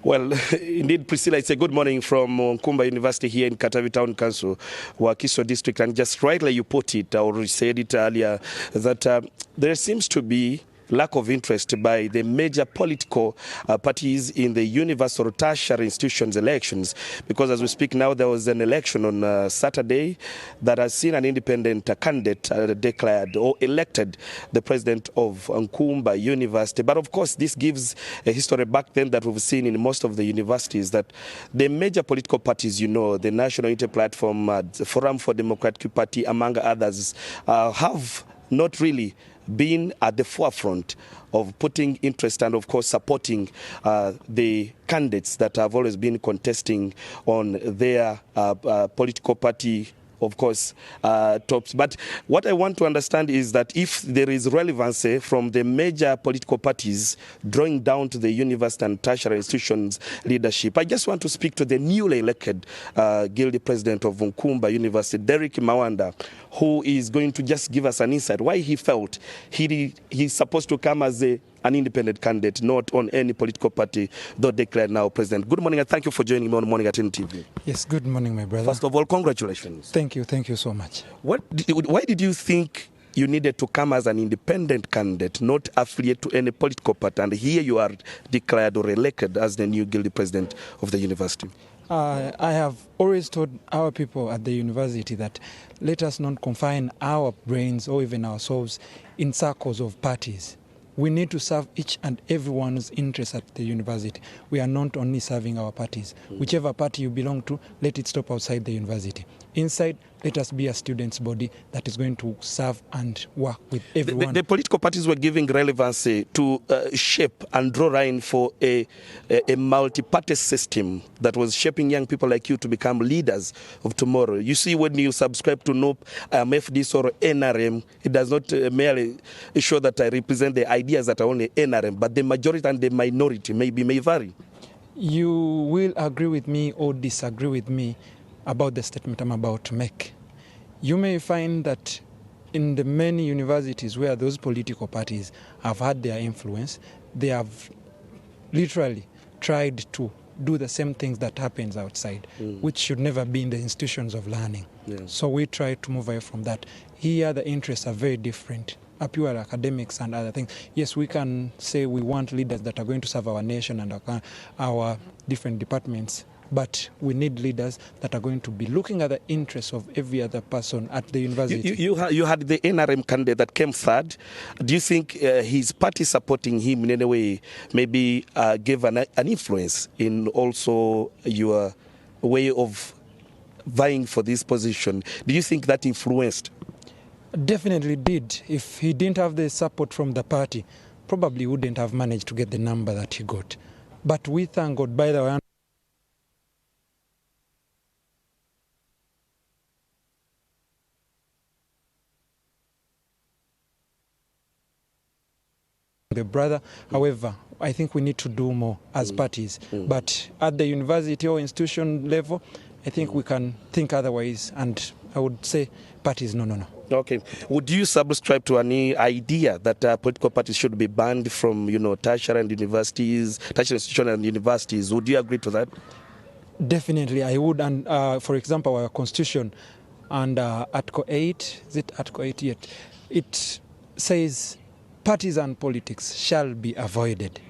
Well, indeed, Priscilla, it's a good morning from Nkumba University here in Katavi Town Council, Wakiso District. And just rightly you put it, or you said it earlier, that there seems to be lack of interest by the major political parties in the university or tertiary institutions elections, because as we speak now, there was an election on Saturday that has seen an independent candidate declared or elected the president of Nkumba University. But of course, this gives a history back then that we've seen in most of the universities, that the major political parties, you know, the National Unity Platform, Forum for Democratic Party, among others, have not really been at the forefront of putting interest and, of course, supporting the candidates that have always been contesting on their political party, of course, tops. But what I want to understand is that if there is relevancy from the major political parties drawing down to the university and tertiary institutions leadership, I just want to speak to the newly elected Guilty President of Nkumba University, Derrick Mawanda, who is going to just give us an insight why he felt he's supposed to come as an independent candidate, not on any political party, though declared now president. Good morning, and thank you for joining me on Morning at NTV. Yes, good morning, my brother. First of all, congratulations. Thank you so much. Why did you think you needed to come as an independent candidate, not affiliate to any political party, and here you are declared or elected as the new Guilty President of the university? I have always told our people at the university that let us not confine our brains or even our souls in circles of parties. We need to serve each and everyone's interest at the university. We are not only serving our parties. Whichever party you belong to, let it stop outside the university. Inside, let us be a students' body that is going to serve and work with everyone. The political parties were giving relevancy to shape and draw line for a multi-party system that was shaping young people like you to become leaders of tomorrow. You see, when you subscribe to NOP, FDS or NRM, it does not merely show that I represent the ideas that are only NRM, but the majority and the minority may vary. You will agree with me or disagree with me about the statement I'm about to make. You may find that in the many universities where those political parties have had their influence, they have literally tried to do the same things that happens outside, which should never be in the institutions of learning. Yeah. So we try to move away from that. Here the interests are very different. Pure academics and other things. Yes, we can say we want leaders that are going to serve our nation and our different departments, but we need leaders that are going to be looking at the interests of every other person at the university. You had the NRM candidate that came third. Do you think his party supporting him in any way maybe gave an influence in also your way of vying for this position? Do you think that influenced? Definitely did. If he didn't have the support from the party, probably wouldn't have managed to get the number that he got. But we thank God. By the way, the brother. However, I think we need to do more as parties. But at the university or institution level, I think we can think otherwise. And I would say parties, no. Okay. Would you subscribe to any idea that political parties should be banned from, tertiary and universities, tertiary institutions and universities? Would you agree to that? Definitely, I would. And for example, our constitution and Article 8, is it Article 8 yet? It says parties and politics shall be avoided.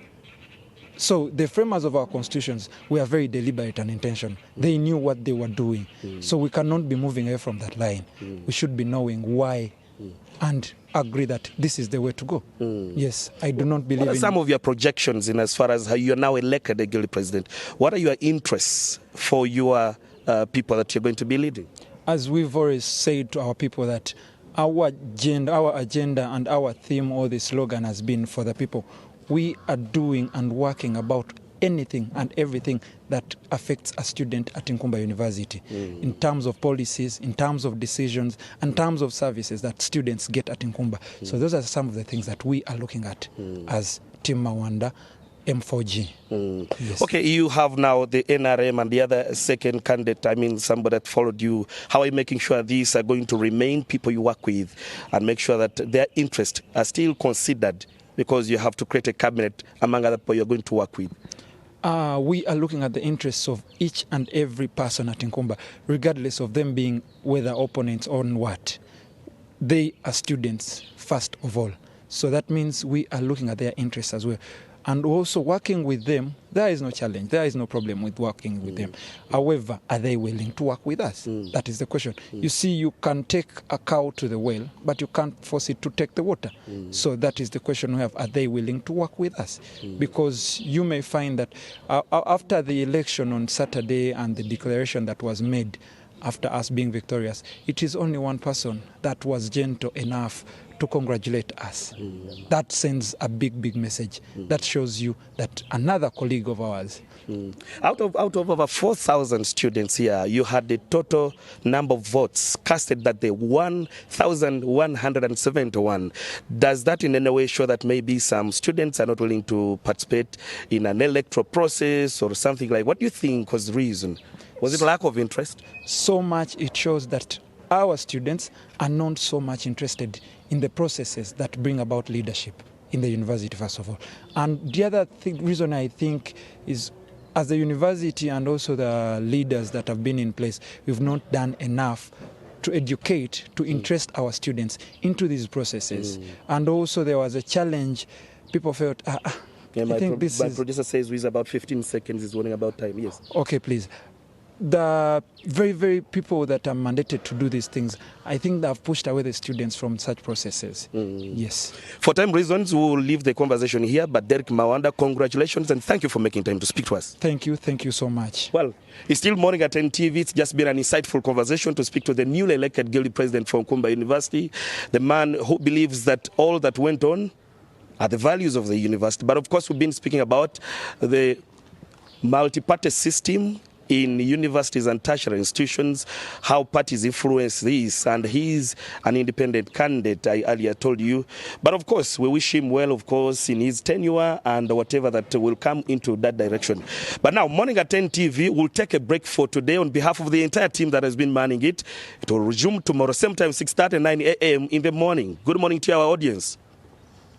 So the framers of our constitutions were very deliberate and intentional. They knew what they were doing. So we cannot be moving away from that line. We should be knowing why and agree that this is the way to go. Yes, I do not believe What are some of your projections in as far as how you are now elected a Guilty President? What are your interests for your people that you're going to be leading? As we've always said to our people that our agenda and our theme or the slogan has been for the people. We are doing and working about anything and everything that affects a student at Nkumba University in terms of policies, in terms of decisions, and in terms of services that students get at Nkumba. So those are some of the things that we are looking at as Team Mawanda M4G. Yes. Okay, you have now the NRM and the other second candidate, somebody that followed you. How are you making sure these are going to remain people you work with and make sure that their interests are still considered, because you have to create a cabinet among other people you're going to work with? We are looking at the interests of each and every person at Nkumba, regardless of them being whether opponents or what. They are students, first of all. So that means we are looking at their interests as well. And also working with them, there is no challenge. There is no problem with working with them. However, are they willing to work with us? That is the question. You see, you can take a cow to the well, but you can't force it to take the water. So that is the question we have. Are they willing to work with us? Because you may find that after the election on Saturday and the declaration that was made after us being victorious, it is only one person that was gentle enough to congratulate us. That sends a big message. That shows you that another colleague of ours. Out of over 4,000 students here, you had the total number of votes casted that the 1,171. Does that in any way show that maybe some students are not willing to participate in an electoral process or something like? What do you think was the reason? Was it lack of interest? So much it shows that our students are not so much interested in the processes that bring about leadership in the university, first of all. And the other reason I think is, as the university and also the leaders that have been in place, we've not done enough to educate, to interest our students into these processes. And also there was a challenge. People felt, Yeah, my producer says with about 15 seconds is running about time. Yes. Okay, please. The very people that are mandated to do these things, I think they have pushed away the students from such processes. Yes. For time reasons, we will leave the conversation here. But Derek Mawanda, congratulations and thank you for making time to speak to us. Thank you so much. Well, it's still morning at NTV. It's just been an insightful conversation to speak to the newly elected Guilty President for Nkumba University, the man who believes that all that went on are the values of the university. But of course, we've been speaking about the multi-party system in universities and tertiary institutions, how parties influence this, and he's an independent candidate, I earlier told you. But of course, we wish him well, of course, in his tenure and whatever that will come into that direction. But now, Morning at 10 TV will take a break for today on behalf of the entire team that has been manning it. It will resume tomorrow, same time, 6:30, 9 a.m. in the morning. Good morning to our audience.